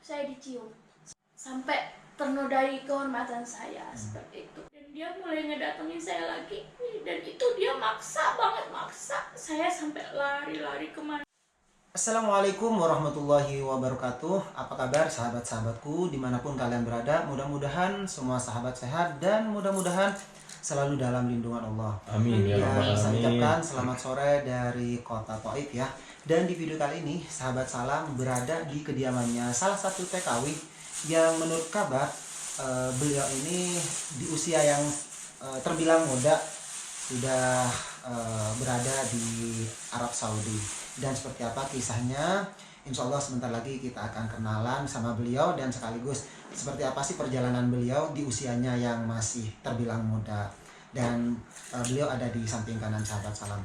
saya dicium sampai ternodai kehormatan saya seperti itu. Dan dia mulai ngedatengin saya lagi, dan itu dia maksa banget, maksa saya sampai lari-lari kemana. Assalamualaikum warahmatullahi wabarakatuh. Apa kabar sahabat-sahabatku dimanapun kalian berada? Mudah-mudahan semua sahabat sehat dan mudah-mudahan selalu dalam lindungan Allah. Amin ya rabbal Saya alamin. ucapkan selamat sore dari kota Taif ya. Dan di video kali ini sahabat salam berada di kediamannya salah satu TKW yang menurut kabar beliau ini di usia yang terbilang muda sudah berada di Arab Saudi. Dan seperti apa kisahnya, insya Allah sebentar lagi kita akan kenalan sama beliau, dan sekaligus seperti apa sih perjalanan beliau di usianya yang masih terbilang muda. Dan beliau ada di samping kanan sahabat salam.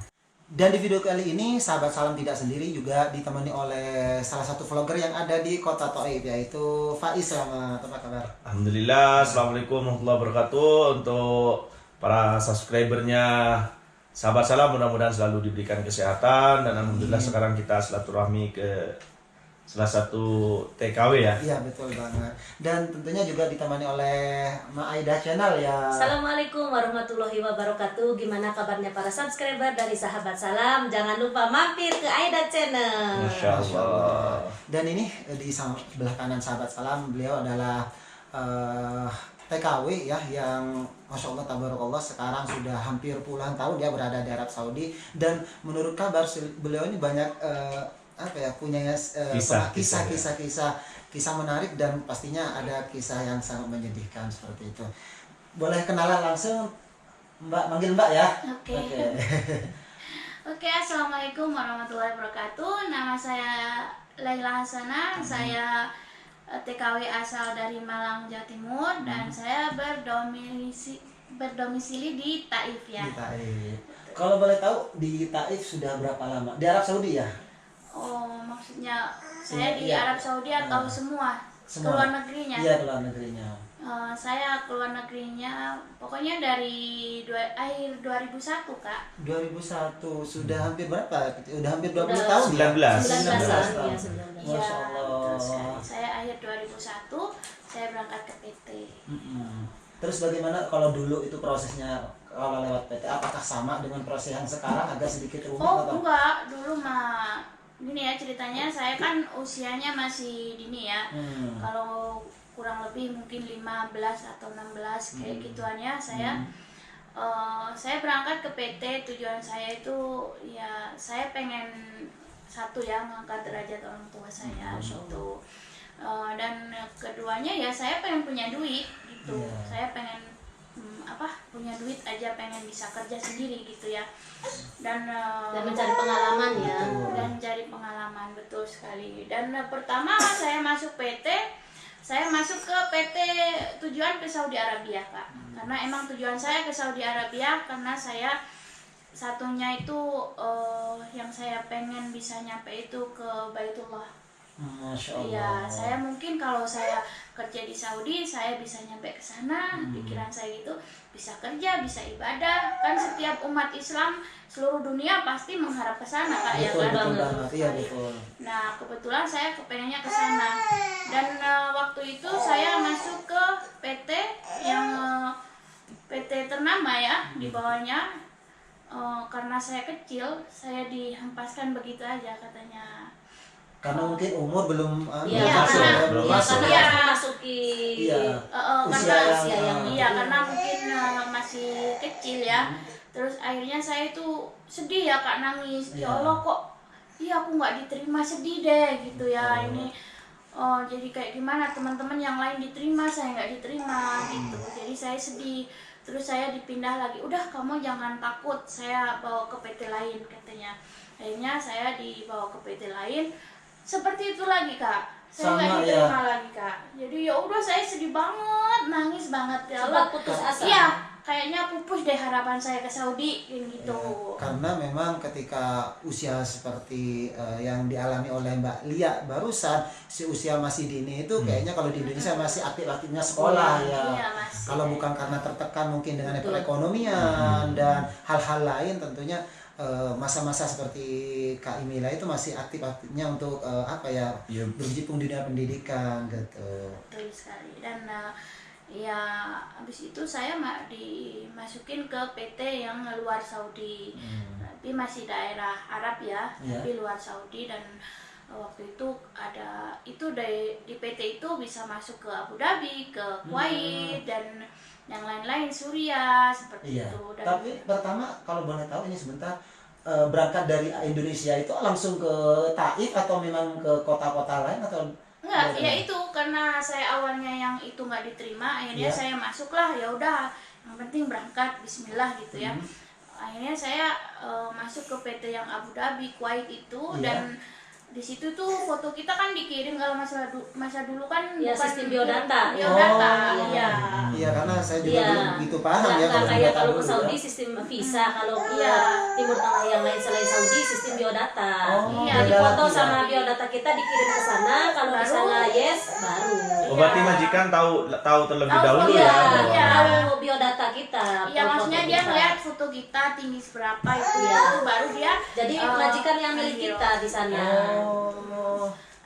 Dan di video kali ini sahabat salam tidak sendiri, juga ditemani oleh salah satu vlogger yang ada di kota Taif, yaitu Faiz. Selamat, apa kabar? Alhamdulillah, assalamualaikum warahmatullahi wabarakatuh. Untuk para subscribernya sahabat salam, mudah-mudahan selalu diberikan kesehatan, dan alhamdulillah sekarang kita silaturahmi ke salah satu TKW ya. Iya betul banget. Dan tentunya juga ditemani oleh Ma Aida Channel ya. Assalamualaikum warahmatullahi wabarakatuh. Gimana kabarnya para subscriber dari Sahabat Salam? Jangan lupa mampir ke Aida Channel. Masya Allah. Dan ini di sebelah kanan sahabat salam, beliau adalah TKW ya, yang Masya Allah tabarakallah sekarang sudah hampir puluhan tahun dia berada di Arab Saudi. Dan menurut kabar beliau ini banyak punya kisah menarik, dan pastinya ada kisah yang sangat menyedihkan seperti itu. Boleh kenalan langsung Mbak, manggil Mbak ya. Oke. Oke, assalamualaikum warahmatullahi wabarakatuh. Nama saya Laila Hasanah. Saya TKW asal dari Malang, Jawa Timur, dan saya berdomisili di Taif ya. Di Taif. Kalau boleh tahu di Taif sudah berapa lama? Di Arab Saudi ya? Oh, maksudnya saya di Iya. Arab Saudi atau semua? Keluar negerinya? Iya, keluar negerinya. Saya keluar negerinya pokoknya dari akhir 2001 Kak. 2001 sudah hampir berapa? Udah hampir 20 Udah tahun ya? 19. 19 tahun. tahun. Iya, 19. Iya, Masya Allah. betul sekali. Saya akhir 2001 saya berangkat ke PT. Terus bagaimana kalau dulu itu prosesnya kalau lewat PT? Apakah sama dengan proses yang sekarang, agak sedikit rumit Oh atau? enggak, dulu mah gini ya ceritanya, saya kan usianya masih dini ya. Kalau kurang lebih mungkin 15 atau 16 kayak gituannya saya berangkat ke PT. Tujuan saya itu ya saya pengen satu ya mengangkat derajat orang tua saya gitu. Dan keduanya ya saya pengen punya duit gitu. Iya. Saya pengen punya duit aja, pengen bisa kerja sendiri gitu ya. Dan mencari pengalaman ya. dan cari pengalaman, betul sekali. Dan pertama saya masuk PT, saya masuk ke PT tujuan ke Saudi Arabia Kak. Karena emang tujuan saya ke Saudi Arabia karena saya satunya itu yang saya pengen bisa nyampe itu ke Baitullah. Masya Allah. Iya, saya mungkin kalau saya kerja di Saudi, saya bisa nyampe ke sana. Pikiran saya gitu, bisa kerja, bisa ibadah. Kan setiap umat Islam seluruh dunia pasti mengharap ke sana Kak, ya Betul, kan? betul banget. Iya, betul. Nah, kebetulan saya kepengennya ke sana. Dan waktu itu saya masuk ke PT yang PT ternama ya di bawahnya. Karena saya kecil, saya dihempaskan begitu aja katanya. Karena mungkin umur belum Iya, masuk, karena belum iya, masuk. karena Iya. harus memasuki Iya. Karena usia yang karena mungkin masih kecil ya. Terus akhirnya saya itu sedih ya Kak, nangis. Ya Iya. Allah kok aku nggak diterima, sedih deh gitu ya. Ini jadi kayak gimana teman-teman yang lain diterima, saya nggak diterima gitu. Jadi saya sedih. Terus saya dipindah lagi, udah kamu jangan takut, saya bawa ke PT lain katanya. Akhirnya saya dibawa ke PT lain. Seperti itu lagi Kak, saya nggak Sama, diterima lagi Kak. Jadi ya udah saya sedih banget, nangis banget ya Allah. sempat putus asa. Iya, kayaknya pupus deh harapan saya ke Saudi kayak gitu. Ya, karena memang ketika usia seperti yang dialami oleh Mbak Lia barusan, si usia masih dini itu kayaknya kalau di Indonesia masih aktif-aktifnya sekolah ya. Iya, masih. Kalau bukan karena tertekan mungkin dengan perekonomian dan hal-hal lain, tentunya masa-masa seperti Kak Imila itu masih aktif-aktifnya untuk berjiplung di dunia pendidikan gitu. Betul sekali. Dan ya habis itu saya dimasukin ke PT yang luar Saudi, tapi masih daerah Arab ya, tapi luar Saudi. Dan waktu itu ada itu di PT itu bisa masuk ke Abu Dhabi, ke Kuwait dan yang lain-lain, Suriah seperti itu. Dan tapi pertama kalau boleh tahu ini sebentar, berangkat dari Indonesia itu langsung ke Taif atau memang ke kota-kota lain atau enggak, ya itu karena saya awalnya yang itu nggak diterima, akhirnya saya masuklah, ya udah yang penting berangkat Bismillah gitu ya. Akhirnya saya masuk ke PT yang Abu Dhabi, Kuwait itu. Dan di situ tuh foto kita kan dikirim, kalau masa dulu kan ya, bukan sistem biodata. Iya, karena saya juga belum begitu paham ya kalau kayak kalau ke dulu Saudi sistem visa, kalau ke Timur Tengah yang lain selain Saudi sistem biodata. Jadi foto sama biodata kita dikirim ke sana, kalau di sana yes baru. Berarti majikan tahu terlebih dahulu Iya, ya. tahu biodata kita. Iya, tahu maksudnya foto dia kita. ngeliat foto kita tinggi seberapa itu baru dia. Jadi majikan yang milik kita di sana.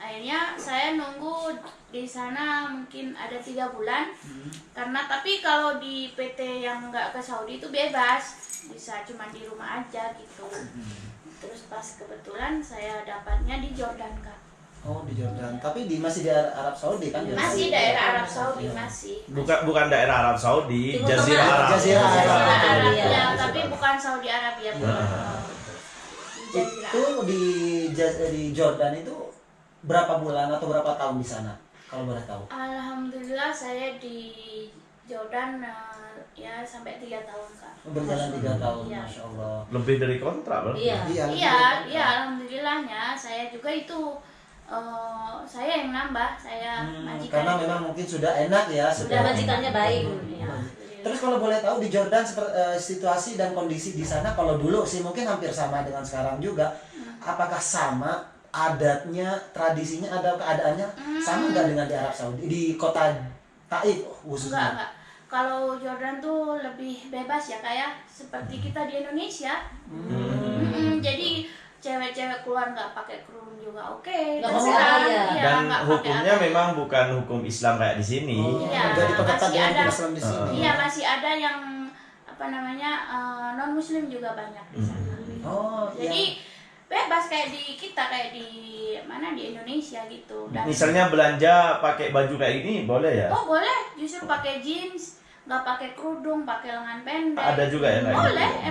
Akhirnya saya nunggu di sana mungkin ada 3 bulan. Karena tapi kalau di PT yang nggak ke Saudi itu bebas, bisa cuma di rumah aja gitu. Terus pas kebetulan saya dapatnya di Jordan, Kak. Oh, di Jordan. Tapi masih di Arab Saudi kan? Masih daerah Arab Saudi, masih. Bukan daerah Arab Saudi, Timur Jazirah Tengah. Arab. Jazirah Arab. Arab Iya. ya, tapi bukan Saudi Arabia. Itu di Jordan itu berapa bulan atau berapa tahun di sana kalau boleh tahu? Alhamdulillah saya di Jordan ya sampai 3 tahun, Kak. Berjalan 3 tahun, Iya. Masya Allah. Lebih dari kontrak, Bang. Iya. Iya, alhamdulillahnya saya juga itu saya yang nambah, saya majikan. Karena memang mungkin sudah enak ya. Sudah majikannya baik. Ya. Terus kalau boleh tahu di Jordan situasi dan kondisi di sana kalau dulu sih mungkin hampir sama dengan sekarang juga. Apakah sama adatnya, tradisinya, ada keadaannya sama nggak dengan di Arab Saudi, di kota Taif khususnya? Enggak. Kalau Jordan tuh lebih bebas ya, kayak seperti kita di Indonesia. Jadi cewek-cewek keluar nggak pakai kerudung juga oke. Nggak terserah. masalah, ya. Iya, Dan nggak pakai hukumnya apa. memang bukan hukum Islam kayak di sini. Iya, Jadi perketat masih dengan ada. hukum Islam di sini. Iya, masih ada yang non Muslim juga banyak di sana. Oh, Jadi bebas kayak di kita, kayak di mana di Indonesia gitu. Dan Misalnya belanja pakai baju kayak ini boleh ya? oh boleh, justru pakai jeans, nggak pakai kerudung, pakai lengan pendek. Ada juga ya kayak Boleh, gitu?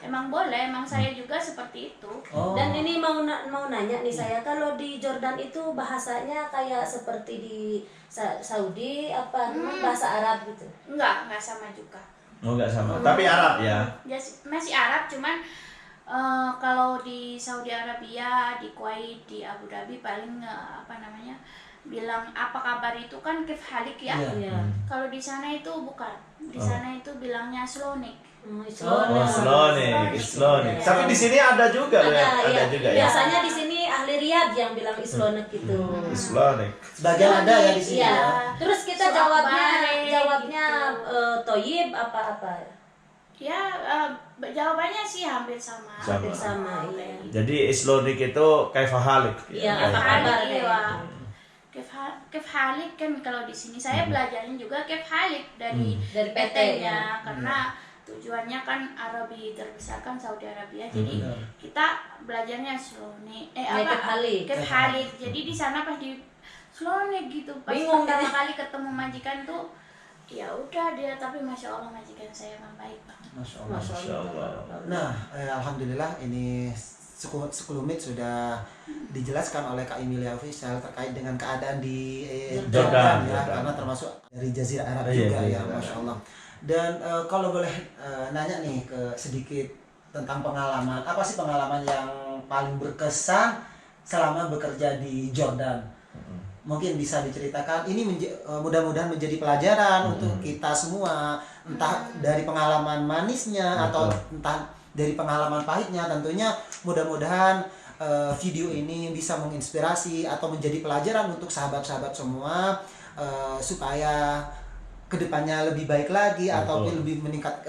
emang boleh, emang saya juga seperti itu. Oh. Dan ini mau nanya nih saya, kalau di Jordan itu bahasanya kayak seperti di Saudi apa bahasa Arab gitu? Enggak sama juga. Oh, enggak sama. Tapi Arab ya. Ya, masih Arab, cuman kalau di Saudi Arabia, di Kuwait, di Abu Dhabi paling bilang apa kabar itu kan kif halik ya. Iya. Kalau di sana itu bukan. Di sana itu bilangnya slonik. Oh, Islamic. Islamic. Tapi di sini ada juga ya. Ada iya. juga ya. Biasanya di sini ahli Riyadh yang bilang Islamic gitu. Islamic. Sebagian ada ya di sini. Iya. Ya. Terus kita Surat jawabnya gitu. toyib apa-apa. Ya, jawabannya sih hampir sama. Sama. Sama, iya. Jadi Islamic itu kaifahalik. Iya, Kayak apa gitu. kabar Iya. kayak Kef halik kan kalau di sini saya belajarnya juga kef halik dari Dari PT, PT-nya ya. karena tujuannya kan Arabi terbesar kan Saudi Arabia, jadi kita belajarnya Slonik Kef halik. Kef halik. Jadi di sana pas di Slonik gitu pas Bingung pertama kan? kali ketemu majikan tuh ya udah dia, tapi masya Allah majikan saya memang baik banget. Masya Allah. Masya Allah. Nah, alhamdulillah ini sekelumit sudah dijelaskan oleh Kak Emilia Official terkait dengan keadaan di Jordan, ya, Jordan. karena termasuk dari Jazirah Arab Iya, juga iya, ya, iya. Masya Allah. Dan kalau boleh nanya nih sedikit tentang pengalaman, apa sih pengalaman yang paling berkesan selama bekerja di Jordan? Mungkin bisa diceritakan. Ini mudah-mudahan menjadi pelajaran untuk kita semua, entah dari pengalaman manisnya atau entah dari pengalaman pahitnya. Tentunya mudah-mudahan video ini bisa menginspirasi atau menjadi pelajaran untuk sahabat-sahabat semua supaya kedepannya lebih baik lagi ataupun lebih meningkat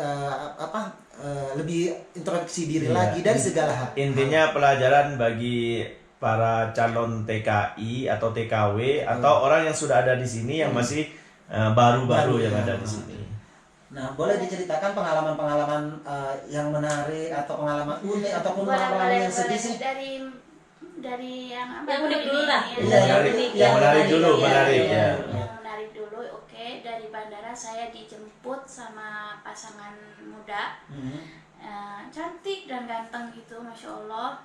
lebih introspeksi diri lagi dari segala hal. Intinya pelajaran bagi para calon TKI atau TKW atau orang yang sudah ada di sini yang masih baru-baru yang ada di sini. Nah, boleh diceritakan pengalaman-pengalaman yang menarik atau pengalaman unik ataupun pengalaman yang sedih sih? Dari yang apa? Yang unik dulu lah. Yang menarik dulu, menarik ya. Yang menarik dulu, oke. Dari bandara saya dijemput sama pasangan muda, cantik dan ganteng gitu, masya Allah.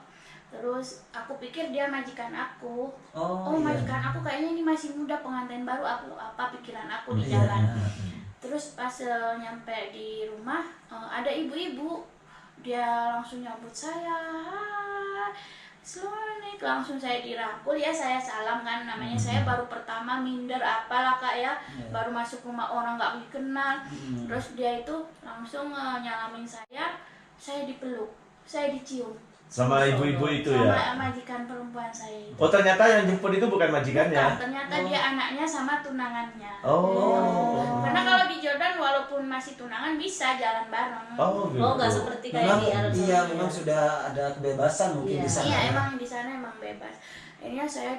Terus aku pikir dia majikan aku. Majikan aku kayaknya ini masih muda, pengantin baru, apa pikiran aku di jalan. Terus pas nyampe di rumah ada ibu-ibu, dia langsung nyambut saya, Slonik, langsung saya dirangkul ya, saya salam kan, namanya saya baru pertama minder apalah kak ya, baru masuk rumah orang nggak dikenal. Terus dia itu langsung nyalamin saya dipeluk, saya dicium. Sama ibu-ibu itu ya? Sama majikan perempuan saya itu. Oh ternyata yang jemput itu bukan majikannya? Bukan, ternyata dia anaknya sama tunangannya. Oh. Karena kalau di Jordan walaupun masih tunangan bisa jalan bareng. Oh gitu. Oh, nggak seperti kayak Memang, di Arab Saudi. iya, memang sudah ada kebebasan mungkin di sana. Iya, emang di sana emang bebas. Akhirnya saya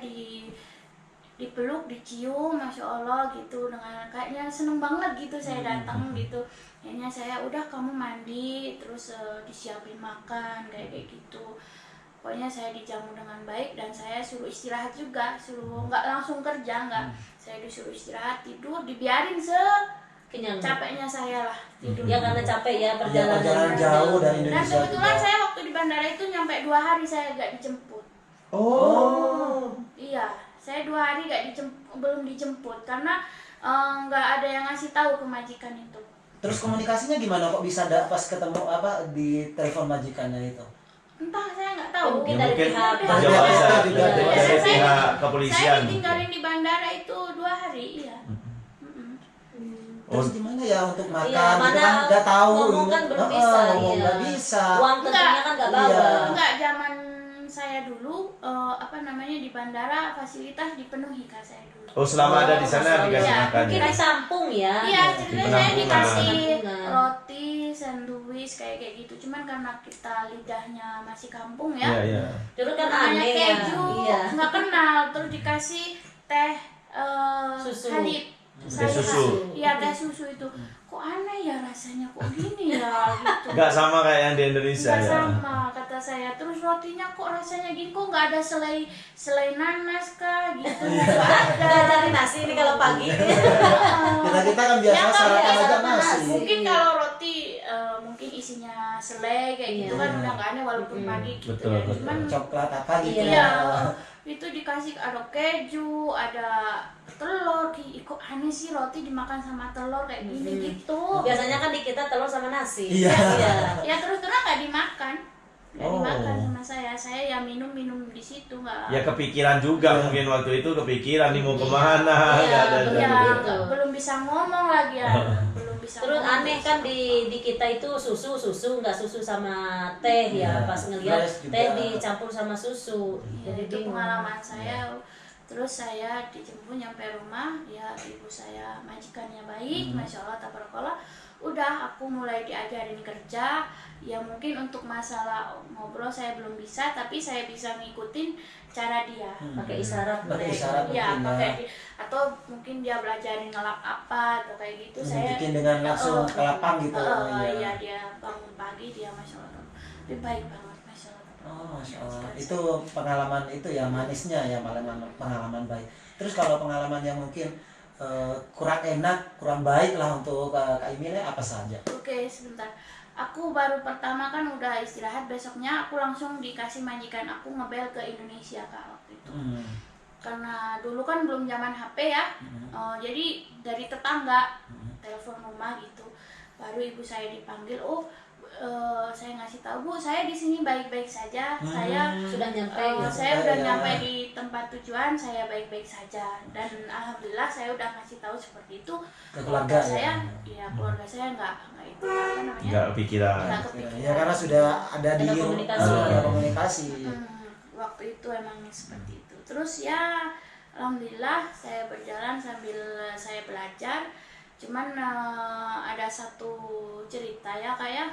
dipeluk, dicium, masya Allah gitu, dengan kayaknya seneng banget gitu saya datang gitu. Akhirnya saya udah kamu mandi, terus disiapin makan kayak gitu. Pokoknya saya dijamu dengan baik dan saya suruh istirahat juga, suruh nggak langsung kerja nggak, saya disuruh istirahat tidur, dibiarin Kenyang. capeknya saya lah tidur. Ya karena capek ya Perjalanan jauh dari Dan Indonesia. kebetulan juga. saya waktu di bandara itu nyampe 2 hari saya nggak dijemput. Iya, saya 2 hari belum dijemput karena nggak ada yang ngasih tahu ke majikan itu. Terus komunikasinya gimana kok bisa pas ketemu di telepon majikannya itu? Entah, saya nggak tahu. Mungkin Ya, dari mungkin pihak jawab bisa dari Saya- pihak kepolisian. Saya ditinggalin di bandara itu 2 hari, iya. Terus gimana ya untuk makan? Iya, Gitu mana kan nggak tahu. ngomong kan belum bisa, Ngomong iya. nggak bisa. Uang tentunya kan nggak bawa. Iya. Enggak, zaman saya dulu di bandara fasilitas dipenuhi kak saya dulu. Oh selama ada di sana dikasih Iya, makan Mungkin ya? ditampung ya. Iya, ceritanya saya penampungan. dikasih Penampungan. roti, sandwich kayak gitu. Cuman karena kita lidahnya masih kampung Iya, ya. iya. Dulu kan Namanya aneh ya. keju, Iya. nggak kenal. Terus dikasih teh Susu. halib. Teh susu. Iya, teh susu itu. Kok aneh ya rasanya, kok gini ya gitu. Nggak sama kayak yang di Indonesia Nggak ya? sama kata saya. Terus rotinya kok rasanya gini, kok nggak ada selai nanas kah gitu. Nggak ada. Nggak dari nasi ini kalau pagi. Kita kan biasa Ya, nggak sarapan biasa aja nasi. nasi. Mungkin kalau roti mungkin isinya selai kayak gitu Iya. kan udah nggak aneh walaupun pagi gitu. Betul, ya. betul. Cuman Coklat apa gitu. iya, itu dikasih ada keju, ada telur. Kok aneh sih roti dimakan sama telur kayak gini gitu. Biasanya kan di kita telur sama nasi. Iya. Ya terus terang nggak dimakan. Nggak Oh. dimakan sama saya ya minum di situ nggak. Ya kepikiran juga mungkin waktu itu kepikiran nih mau kemana. Iya, Nggak ada betul. Ya, juga. belum bisa ngomong lagi ya. Belum bisa. Terus ngomong. aneh kan di kita itu susu nggak susu sama teh ya. Iya. Pas ngelihat Rice juga. teh dicampur sama susu. Ya, Jadi itu bingung. pengalaman saya. Terus saya dijemput nyampe rumah, ya ibu saya majikannya baik, masya Allah tabarakallah. Udah aku mulai diajarin kerja. Ya mungkin untuk masalah ngobrol saya belum bisa, tapi saya bisa ngikutin cara dia. Pakai isyarat Pakai mereka. isyarat. Ya mungkin pakai ya. atau mungkin dia belajarin ngelap apa atau kayak gitu. Saya Bikin dengan langsung ke lapang gitu. Iya, dia bangun pagi dia masya Allah lebih baik banget, masya Allah. Oh, Masya Allah. Itu pengalaman itu ya manisnya ya, pengalaman baik. Terus kalau pengalaman yang mungkin kurang enak, kurang baik lah untuk Kak Imile apa saja? Oke, sebentar. Aku baru pertama kan udah istirahat, besoknya aku langsung dikasih majikan aku ngebel ke Indonesia kak waktu itu. Karena dulu kan belum zaman HP ya, jadi dari tetangga telepon rumah gitu. Baru ibu saya dipanggil, saya ngasih tahu Bu, saya di sini baik-baik saja. Saya Sudah nyampe. saya udah ya. nyampe di tempat tujuan, saya baik-baik saja. Dan alhamdulillah saya udah ngasih tahu seperti itu Ke keluarga saya. ya? Iya, keluarga saya nggak itu apa namanya? Nggak kepikiran. Nggak kepikiran. Ya karena sudah ada di Ada komunikasi. komunikasi. Waktu itu emang seperti itu. Terus ya alhamdulillah saya berjalan sambil saya belajar. Cuman ada satu cerita ya Kak ya.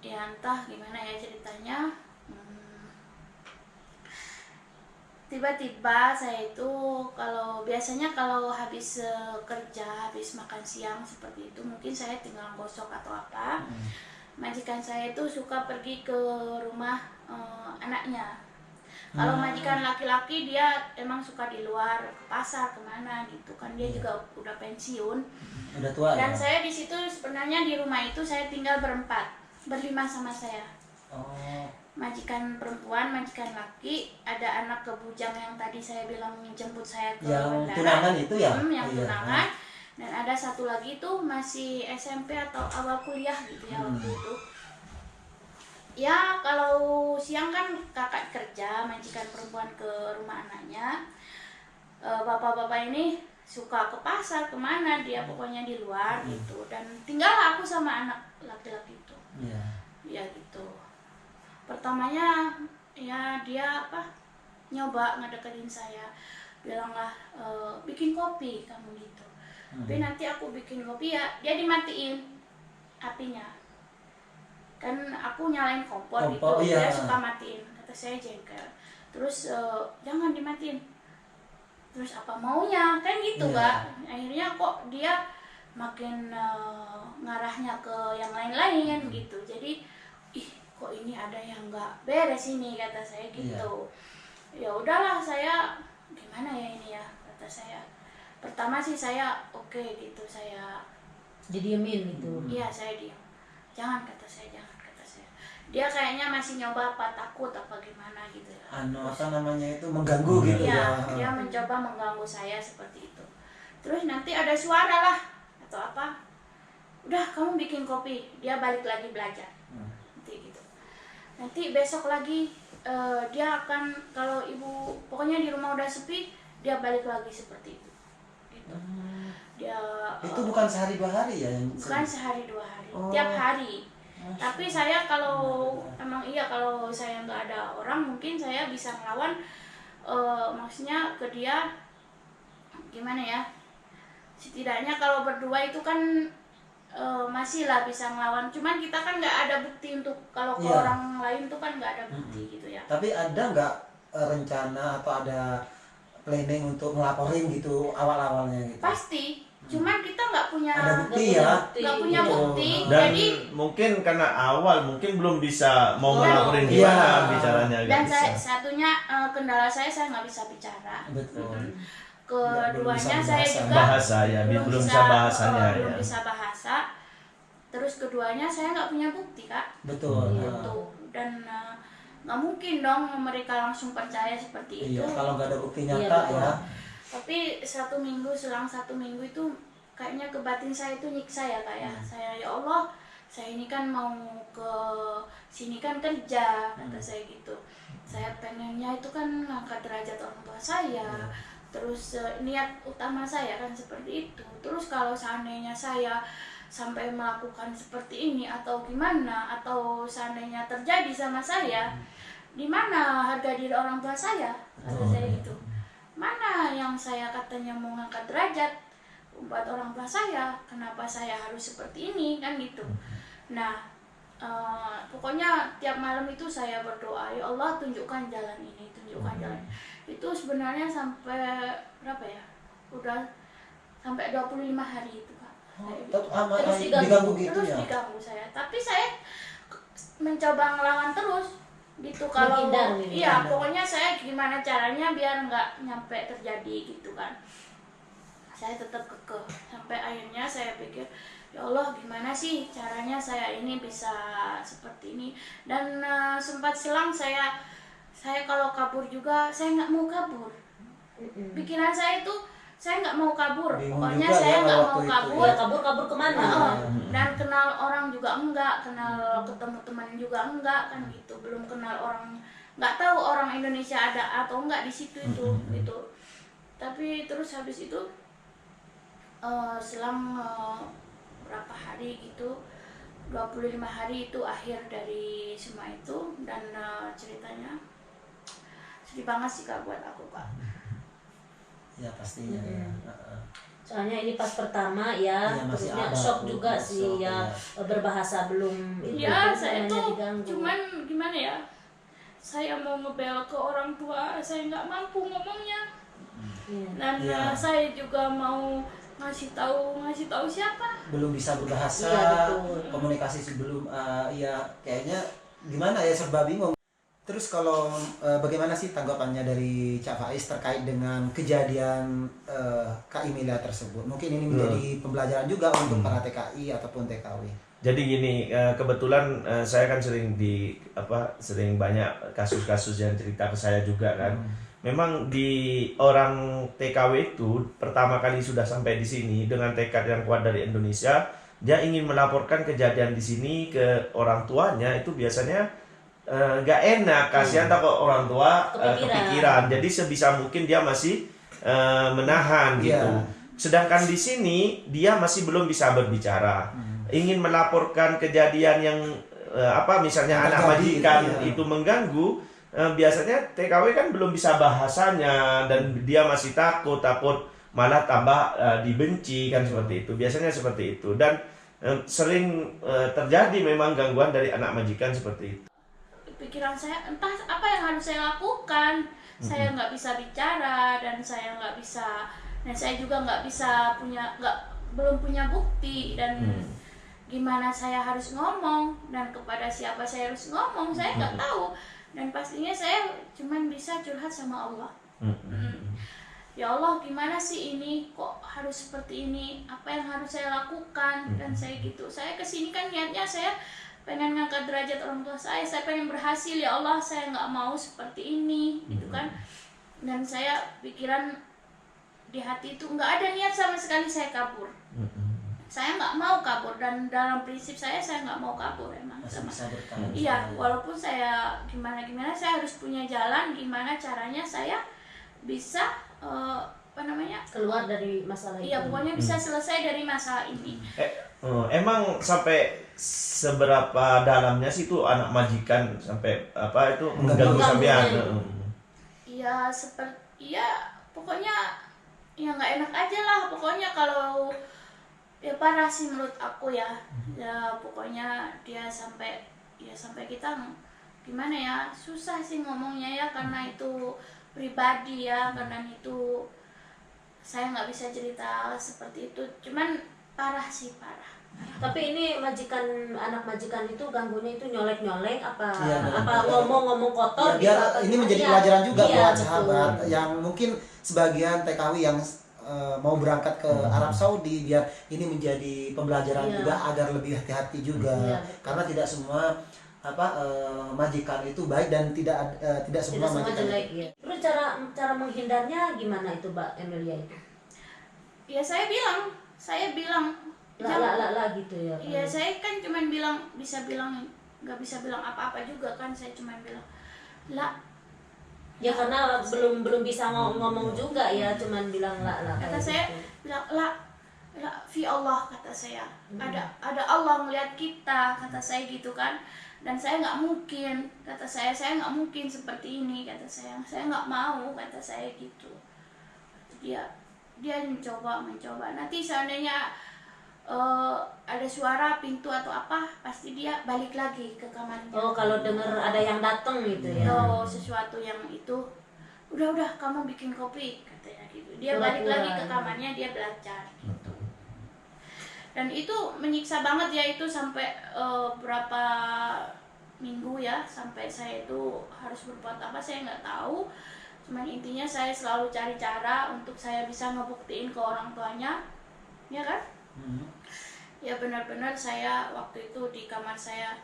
Ya entah gimana ya ceritanya. Tiba-tiba saya itu biasanya kalau habis kerja, habis makan siang seperti itu, mungkin saya tinggal gosok atau apa. Majikan saya itu suka pergi ke rumah anaknya. Kalau majikan laki-laki dia emang suka di luar, ke pasar kemana gitu kan, dia juga udah pensiun. Udah tua. Dan ya? saya di situ sebenarnya di rumah itu saya tinggal berlima sama saya. Majikan perempuan, majikan laki, ada anak kebujang yang tadi saya bilang jemput saya ke yang bandara. tunangan itu ya? Yang tunangan. Dan ada satu lagi itu masih SMP atau awal kuliah gitu ya waktu itu. Ya kalau siang kan kakak kerja, majikan perempuan ke rumah anaknya. Bapak-bapak ini suka ke pasar kemana, dia pokoknya di luar gitu. Dan tinggal aku sama anak laki-laki itu. Ya gitu. Pertamanya ya dia nyoba ngedeketin saya, bilanglah bikin kopi kamu gitu. Tapi nanti aku bikin kopi ya dia dimatiin apinya, kan aku nyalain kompor gitu, dia suka matiin, kata saya jengkel. Terus jangan dimatiin, terus apa maunya kan gitu Kak. Akhirnya kok dia makin ngarahnya ke yang lain-lain gitu. Jadi kok ini ada yang nggak beres ini, kata saya gitu. Ya udahlah, saya gimana ya ini ya, kata saya. Pertama sih saya oke gitu, saya didiemin gitu. Iya, saya diam. Jangan, kata saya, jangan, kata saya. Dia kayaknya masih nyoba apa takut apa gimana gitu ya. Apa namanya itu, mengganggu gitu ya. Dia mencoba mengganggu saya seperti itu. Terus nanti ada suara lah atau apa, udah kamu bikin kopi, dia balik lagi belajar. Nanti besok lagi dia akan, kalau ibu pokoknya di rumah udah sepi, dia balik lagi seperti itu gitu. Dia itu bukan sehari 2 hari ya? Bukan sehari 2 hari, tiap hari. Tapi saya kalau kalau saya nggak ada orang, mungkin saya bisa ngelawan, maksudnya ke dia gimana ya, setidaknya kalau berdua itu kan masih lah bisa ngelawan. Cuman kita kan nggak ada bukti untuk kalau ke orang lain tuh kan nggak ada bukti gitu ya. Tapi ada nggak rencana atau ada planning untuk ngelaporin gitu awal-awalnya gitu? Pasti, cuman kita nggak punya bukti nggak punya bukti. Dan Jadi mungkin karena awal mungkin belum bisa mau ngelaporin gimana bicaranya. Dan satunya kendala saya nggak bisa bicara. Betul. Keduanya saya juga bahasa ya, belum bisa bahasanya belum bisa bahasa. Terus keduanya saya nggak punya bukti Kak. Betul. Gitu. Dan nggak mungkin dong mereka langsung percaya seperti itu. Iya, kalau nggak ada bukti nyata ya. Tapi selang 1 minggu itu kayaknya ke batin saya itu nyiksa ya Kak ya. Saya, ya Allah, saya ini kan mau ke sini kan kerja, kata saya gitu. Saya pengennya itu kan ngangkat derajat orang tua saya. Terus niat utama saya kan seperti itu. Terus kalau seandainya saya sampai melakukan seperti ini atau gimana, atau seandainya terjadi sama saya, di mana harga diri orang tua saya? Kata saya gitu. Mana yang saya katanya mau ngangkat derajat buat orang tua saya, kenapa saya harus seperti ini kan gitu. Nah, pokoknya tiap malam itu saya berdoa, ya Allah tunjukkan jalan ini, tunjukkan jalan ini. Itu sebenarnya sampai berapa ya, udah sampai 25 hari itu Kak. Terus diganggu gitu terus ya? diganggu saya, tapi saya mencoba ngelawan terus gitu. Kalau pokoknya saya gimana caranya biar nggak nyampe terjadi gitu kan. Saya tetap kekeh sampai akhirnya saya pikir, ya Allah gimana sih caranya saya ini bisa seperti ini. Dan sempat selang saya kalau kabur juga, saya nggak mau kabur. Pikiran saya itu saya nggak mau kabur. Pokoknya saya nggak mau kabur. Kabur kemana? Dan kenal orang juga enggak, kenal ketemu teman juga enggak kan gitu. Belum kenal orang, nggak tahu orang Indonesia ada atau enggak di situ itu gitu. Tapi terus habis itu selang berapa hari gitu, 25 hari itu akhir dari semua itu. Dan ceritanya sedih banget sih Kak buat aku Kak. Ya pastinya. Soalnya ini pas pertama ya, Iya, masih terusnya ada shock tuh, juga shock, sih ya, berbahasa belum itu Ya, terus saya namanya tuh diganggu. cuman gimana ya? Saya mau ngebel ke orang tua, saya nggak mampu ngomongnya. Iya. Dan Iya. saya juga mau ngasih tahu siapa? Belum bisa berbahasa, Iya, betul. komunikasi sebelum ya kayaknya gimana ya, serba bingung. Terus kalau bagaimana sih tanggapannya dari Cak Faiz terkait dengan kejadian Kak Emilia tersebut? Mungkin ini menjadi pembelajaran juga untuk para TKI ataupun TKW. Jadi gini, kebetulan saya kan sering banyak kasus-kasus yang cerita ke saya juga kan. Memang di orang TKW itu pertama kali sudah sampai di sini dengan tekad yang kuat dari Indonesia, dia ingin melaporkan kejadian di sini ke orang tuanya, itu biasanya nggak enak, kasihan takut orang tua kepikiran. Jadi sebisa mungkin dia masih menahan gitu. Iya. Sedangkan di sini dia masih belum bisa berbicara. Ingin melaporkan kejadian yang misalnya Yang anak terjadi, majikan iya. itu mengganggu, biasanya TKW kan belum bisa bahasanya dan dia masih takut malah tambah dibenci kan, seperti itu. Biasanya seperti itu, dan sering terjadi memang gangguan dari anak majikan seperti itu. Pikiran saya entah apa yang harus saya lakukan. Saya nggak bisa bicara dan saya juga belum punya bukti, dan gimana saya harus ngomong dan kepada siapa saya harus ngomong, saya nggak tahu. Dan pastinya saya cuman bisa curhat sama Allah. Ya Allah, gimana sih ini, kok harus seperti ini, apa yang harus saya lakukan? Dan saya gitu, saya kesini kan niatnya saya pengen ngangkat derajat orang tua saya pengen berhasil. Ya Allah, saya nggak mau seperti ini gitu kan. Dan saya pikiran di hati itu nggak ada niat sama sekali saya kabur. Saya nggak mau kabur, dan dalam prinsip saya nggak mau kabur emang. Masih bisa bertahan. Iya, walaupun saya gimana saya harus punya jalan gimana caranya saya bisa Keluar dari masalah itu. iya, pokoknya bisa selesai dari masalah ini. Emang sampai seberapa dalamnya sih itu anak majikan sampai itu mengganggu sampean? Iya, pokoknya ya nggak enak aja lah pokoknya. Kalau ya parah sih menurut aku ya. Ya pokoknya dia sampai kita gimana ya, susah sih ngomongnya ya, karena itu pribadi ya, karena itu saya nggak bisa cerita seperti itu. Cuman parah. Tapi ini anak majikan itu ganggunya itu nyolek apa Iya, ngomong kotor Ya, biar gitu, ini apa menjadi gimana? pelajaran juga Iya, buat betul. sahabat yang mungkin sebagian TKW yang mau berangkat ke Arab Saudi, biar ini menjadi pembelajaran Iya. juga agar lebih hati-hati juga. Iya, betul. Karena tidak semua majikan itu baik, dan tidak semua Tidak semua majikan jelek itu. ya. Terus cara menghindarnya gimana itu, Mbak Emilia itu? Ya saya bilang Lah gitu ya. iya, saya kan cuman nggak bisa bilang apa-apa juga kan. Saya cuman bilang lah. Ya karena belum bisa ngomong juga ya, cuman bilang lah Kata kayak saya gitu. bilang lah fi Allah, kata saya. Ada Allah melihat kita, kata saya gitu kan. Dan saya nggak mungkin, kata saya nggak mungkin seperti ini, kata saya nggak mau, kata saya gitu. Dia mencoba. Nanti seandainya ada suara pintu atau apa, pasti dia balik lagi ke kamarnya. Oh, kalau dengar ada yang datang gitu ya. Atau sesuatu yang itu, udah kamu bikin kopi, katanya gitu. Dia balik Pura-pura. lagi ke kamarnya, dia belajar gitu. Dan itu menyiksa banget ya, itu sampai berapa minggu ya, sampai saya itu harus berbuat apa saya nggak tahu. Cuman intinya saya selalu cari cara untuk saya bisa ngebuktiin ke orang tuanya, ya kan? Ya benar-benar saya waktu itu di kamar saya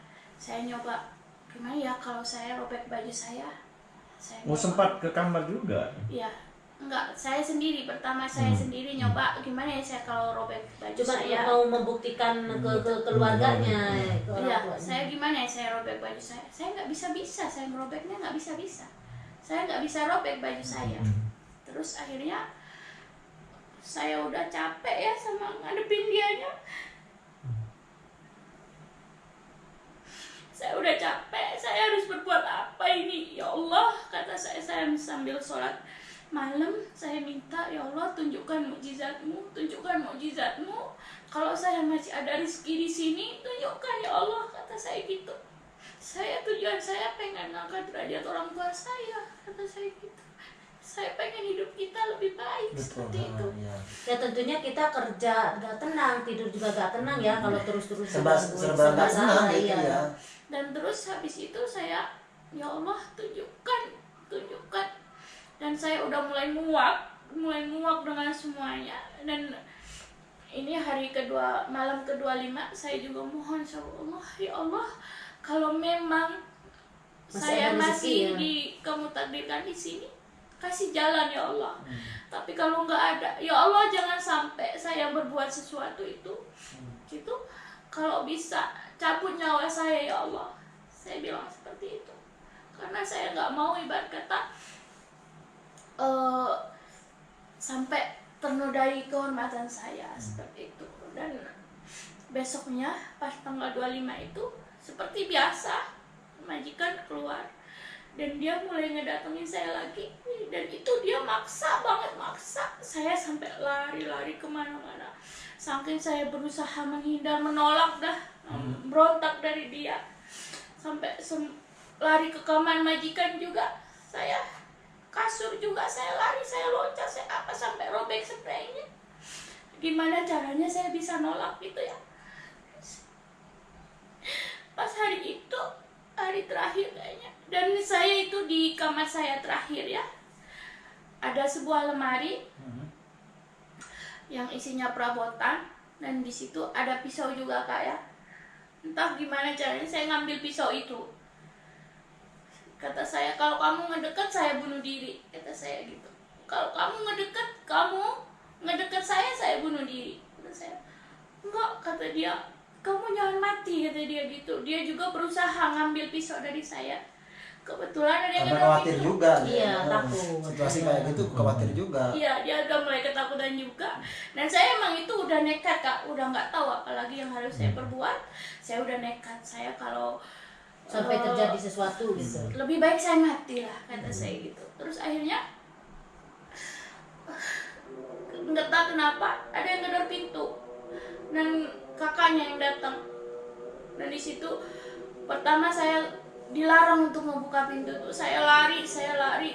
nyoba gimana ya kalau saya robek baju saya nyoba. Sempat ke kamar juga? Iya, enggak, saya sendiri pertama, saya sendiri nyoba gimana ya saya kalau robek baju Cuma saya. mau membuktikan ke keluarganya, ke orang Iya, tuanya. saya gimana ya saya robek baju saya nggak bisa, saya merobeknya nggak bisa, saya nggak bisa robek baju saya. Terus akhirnya saya udah capek ya sama ngadepin dianya. Saya udah capek, saya harus berbuat apa ini? Ya Allah, kata saya sambil sholat. malam saya minta, ya Allah tunjukkan mukjizatmu, tunjukkan mukjizatmu. Kalau saya masih ada rezeki di sini, tunjukkan ya Allah, kata saya gitu. Tujuan saya pengen ngangkat derajat orang tua saya, kata saya gitu. Saya pengen hidup kita lebih baik. Betul, seperti itu. ya. Ya tentunya kita kerja gak tenang, tidur juga gak tenang ya kalau terus-terus serba nggak tenang gitu ya. Dan terus habis itu saya, ya Allah tunjukkan. Dan saya udah mulai muak dengan semuanya. Dan ini hari kedua, malam ke-25 saya juga mohon sama Allah, ya Allah, kalau memang saya masih kamu takdirkan di sini, kasih jalan ya Allah. Tapi kalau nggak ada, ya Allah jangan sampai saya berbuat sesuatu itu gitu. Kalau bisa cabut nyawa saya ya Allah. Saya bilang seperti itu karena saya nggak mau ibarat kata sampai ternodai kehormatan saya seperti itu. Dan besoknya pas tanggal 25 itu seperti biasa majikan keluar dan dia mulai ngedatengin saya lagi, dan itu dia maksa banget, saya sampai lari kemana-mana, saking saya berusaha menghindar, menolak dah, berontak dari dia, sampai lari ke kamar majikan juga, saya kasur juga saya lari, saya loncat, saya apa sampai robek spraynya. Gimana caranya saya bisa nolak gitu ya? Pas hari itu, hari terakhir kayaknya, dan saya itu di kamar saya terakhir ya, ada sebuah lemari yang isinya perabotan, dan di situ ada pisau juga Kak ya. Entah gimana caranya saya ngambil pisau itu. Kata saya, kalau kamu ngedekat saya bunuh diri, kata saya gitu. Kalau kamu ngedekat saya bunuh diri. Kata saya, enggak, kata dia, kamu jangan mati, kata dia gitu. Dia juga berusaha ngambil pisau dari saya. Kebetulan ada yang khawatir juga. Iya, takut. Situasi kayak gitu khawatir juga. Iya, dia udah mulai ketakutan juga. Dan saya emang itu udah nekat Kak, udah nggak tahu apalagi yang harus saya perbuat. Saya udah nekat, saya kalau sampai terjadi sesuatu gitu. lebih baik saya mati lah, kata saya gitu. Terus akhirnya nggak tahu kenapa ada yang ngedor pintu dan kakaknya yang datang. Dan di situ pertama saya dilarang untuk membuka pintu tuh. Saya lari,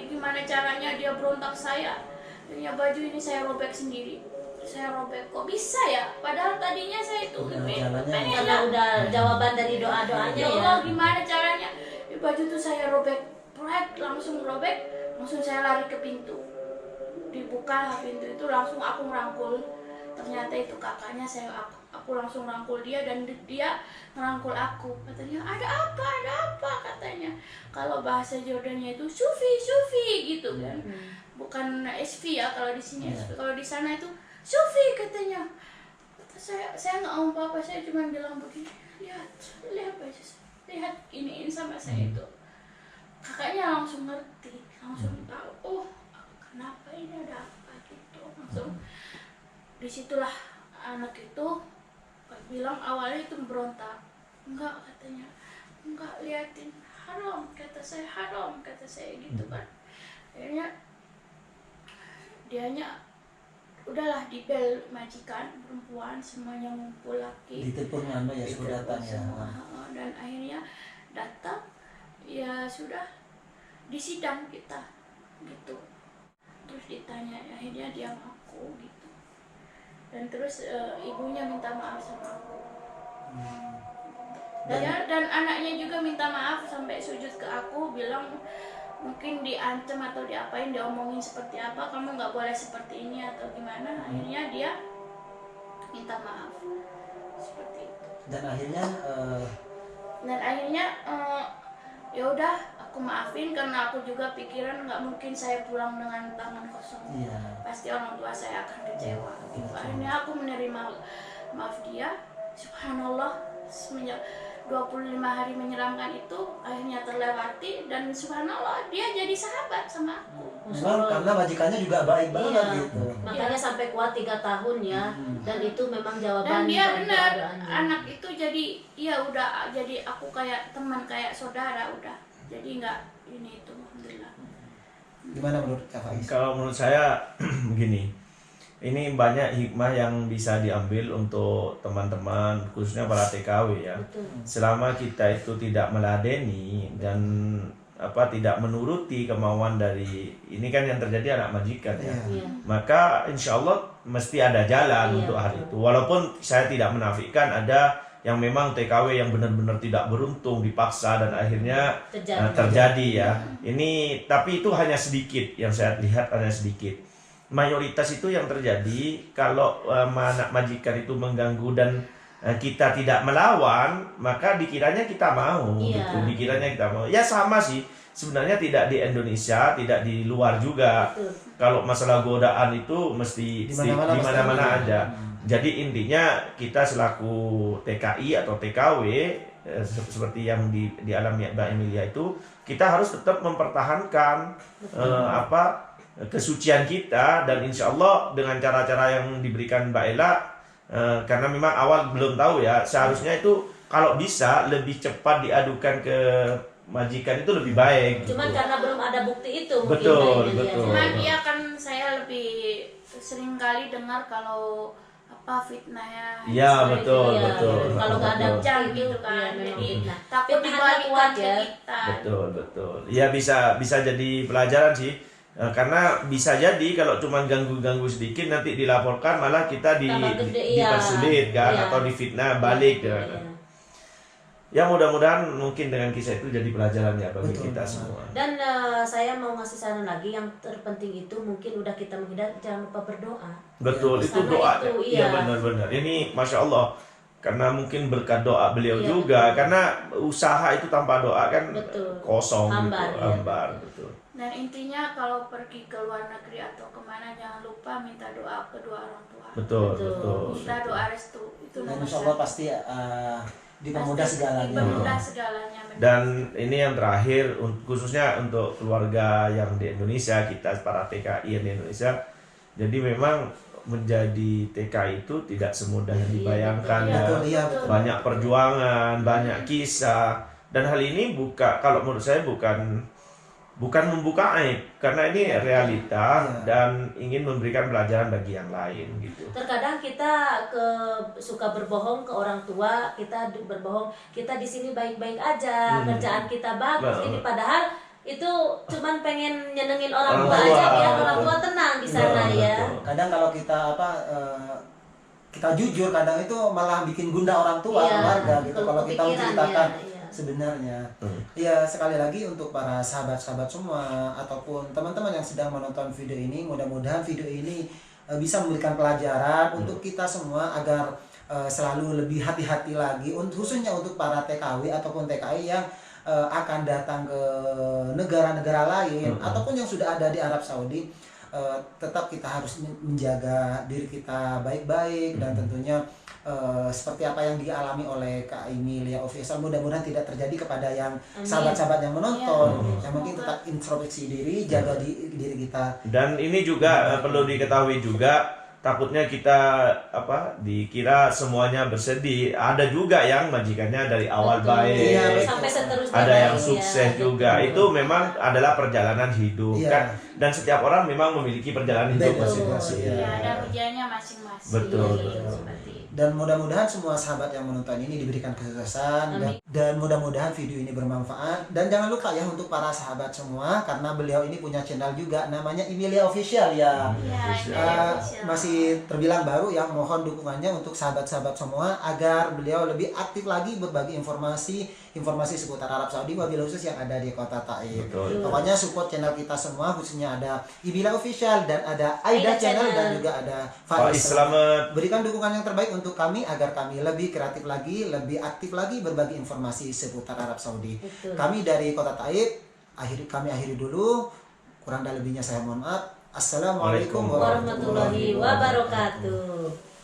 gimana caranya dia berontak saya. Akhirnya baju ini saya robek sendiri. Saya robek, kok bisa ya? Padahal tadinya saya itu karena udah jawaban dari doa-doanya ya Allah, gimana caranya? Baju tuh saya robek, langsung robek, langsung saya lari ke pintu. Dibuka pintu itu, langsung aku merangkul. Ternyata itu kakaknya, aku langsung rangkul dia dan dia merangkul aku. Katanya, ada apa katanya. Kalau bahasa Jordannya itu Sufi gitu kan. Bukan SV ya kalau di sini. Kalau di sana itu Sufi katanya. Saya nggak ngomong apa-apa, saya cuma bilang begini, lihat aja, lihat iniin sama saya itu. Kakaknya langsung ngerti, langsung tahu, oh kenapa ini ada apa gitu. Langsung disitulah anak itu bilang awalnya itu berontak, enggak katanya, enggak, liatin haram, kata saya gitu kan. Akhirnya dianya udahlah dibel majikan perempuan semuanya ngumpul lagi, ditelepon mana ya sudah datang ya. Dan akhirnya datang ya sudah disidang kita gitu. Terus ditanya, akhirnya dia ngaku gitu. Dan terus ibunya minta maaf sama aku. Dan anaknya juga minta maaf sampai sujud ke aku, bilang mungkin diancam atau diapain, diomongin seperti apa, kamu nggak boleh seperti ini atau gimana. Akhirnya dia minta maaf seperti itu. Dan akhirnya ya udah aku maafin, karena aku juga pikiran nggak mungkin saya pulang dengan tangan kosong. Pasti orang tua saya akan kecewa gitu. Akhirnya aku menerima maaf dia. Subhanallah, semenjak 25 hari menyeramkan itu akhirnya terlewati, dan subhanallah dia jadi sahabat sama aku. Memang karena majikannya juga baik banget gitu. Makanya sampai kuat 3 tahun ya. Dan itu memang jawaban. Dan dia benar, anak itu jadi ya udah jadi aku kayak teman, kayak saudara udah. Jadi nggak ini itu, alhamdulillah. Gimana menurut Kak Faiz? Kalau menurut saya begini, ini banyak hikmah yang bisa diambil untuk teman-teman khususnya para TKW ya. Betul. Selama kita itu tidak meladeni dan tidak menuruti kemauan dari ini kan yang terjadi anak majikan ya. Iya. Maka insya Allah mesti ada jalan Iya, untuk hari betul. itu. Walaupun saya tidak menafikan ada yang memang TKW yang benar-benar tidak beruntung dipaksa dan akhirnya terjadi ya. Ini tapi itu hanya sedikit yang saya lihat, hanya sedikit. Mayoritas itu yang terjadi kalau anak majikan itu mengganggu dan kita tidak melawan, maka dikiranya kita mau, Iya. gitu. Dikiranya kita mau. Ya sama sih. Sebenarnya tidak di Indonesia, tidak di luar juga. Betul. Kalau masalah godaan itu mesti Di di mana-mana mana-mana pasti ada. aja. Jadi intinya kita selaku TKI atau TKW seperti yang dialami Mbak Emilia itu, kita harus tetap mempertahankan kesucian kita, dan insya Allah dengan cara-cara yang diberikan Mbak Ella, karena memang awal belum tahu ya, seharusnya itu kalau bisa lebih cepat diadukan ke majikan itu lebih baik. Cuman gitu. karena belum ada bukti itu mungkin Betul, Mbak Emilia. betul. Cuman dia kan saya lebih sering kali dengar kalau fitnahnya. Iya, betul, Iya, betul. kalau nggak ada Betul. Jam bukti gitu itu, kan. iya, memang Jadi fitnah. takut Fitnahnya dibalikkan kuat ke ya. kita. Betul. Ya bisa jadi pelajaran sih. Karena bisa jadi kalau cuma ganggu-ganggu sedikit nanti dilaporkan malah kita Tambah gede, iya. dipersulit kan, Iya. atau difitnah balik Iya, kan. iya. Ya mudah-mudahan mungkin dengan kisah itu jadi pelajaran ya bagi Betul, kita betul. semua. Dan saya mau ngasih saran lagi, yang terpenting itu mungkin udah kita menghindar, jangan lupa berdoa. Betul, itu Karena doa. itu, Iya iya. benar-benar. Ini Masya Allah. Karena mungkin berkat doa beliau Iya, juga. betul. Karena usaha itu tanpa doa kan Betul. kosong Hambar, gitu. ya. Hambar, betul. Dan intinya kalau pergi ke luar negeri atau kemana jangan lupa minta doa kedua orang tua. Betul, Betul. betul. Minta doa restu itu Dan nomor insya Allah satu. pasti dipermudah Pasti segalanya. dipermudah segalanya. benar. Dan ini yang terakhir, khususnya untuk keluarga yang di Indonesia, kita para TKI yang di Indonesia. Jadi memang menjadi TKI itu tidak semudah yang dibayangkan Iya, ya. Betul, iya, betul. Banyak perjuangan, banyak kisah. Dan hal ini kalau menurut saya bukan membuka aib, karena ini realita Iya. dan ingin memberikan pelajaran bagi yang lain gitu. Terkadang kita suka berbohong ke orang tua, kita berbohong kita di sini baik-baik aja, kerjaan kita bagus, Betul. ini padahal itu cuman pengen nyenengin orang Orang tua tua, aja biar orang betul. tua tenang di sana Betul, ya. betul. Kadang kalau kita kita jujur, kadang itu malah bikin gundah orang tua, Iya, keluarga gitu. Kalau kita kepikiran, menceritakan iya. sebenarnya. Hmm. Ya sekali lagi untuk para sahabat-sahabat semua ataupun teman-teman yang sedang menonton video ini, mudah-mudahan video ini bisa memberikan pelajaran untuk kita semua agar selalu lebih hati-hati lagi, khususnya untuk para TKW ataupun TKI yang akan datang ke negara-negara lain ataupun yang sudah ada di Arab Saudi. Tetap kita harus menjaga diri kita baik-baik dan tentunya seperti apa yang dialami oleh Kak Emilia Official, mudah-mudahan tidak terjadi kepada yang Amin. sahabat-sahabat yang menonton. Iya. Yang mungkin tetap introspeksi diri, jaga diri kita. Dan ini juga perlu diketahui juga, takutnya kita dikira semuanya bersedih. Ada juga yang majikannya dari awal Betul. baik. Iya, betul. Sampai seterusnya Ada yang baik, sukses ya. juga. Itu memang adalah perjalanan hidup Iya. kan. Dan setiap orang memang memiliki perjalanan hidup Betul. masing-masing. Iya. Ya, ada ujiannya masing-masing. Betul, Gitu, betul. seperti itu. Dan mudah-mudahan semua sahabat yang menonton ini diberikan kesuksesan dan mudah-mudahan video ini bermanfaat. Dan jangan lupa ya untuk para sahabat semua, karena beliau ini punya channel juga namanya Emilia Official ya. Ya, Masih terbilang baru ya, mohon dukungannya untuk sahabat-sahabat semua agar beliau lebih aktif lagi berbagi informasi seputar Arab Saudi, wabil khusus yang ada di kota Taif. Betul. Pokoknya support channel kita semua, khususnya ada Emilia Official dan ada Aida channel dan juga ada Faiz Selamat. Berikan dukungan yang terbaik untuk kami agar kami lebih kreatif lagi, lebih aktif lagi berbagi informasi seputar Arab Saudi. Betul. Kami dari Kota Taif, kami akhiri dulu. Kurang dan lebihnya saya mohon maaf. Assalamualaikum Warahmatullahi wabarakatuh.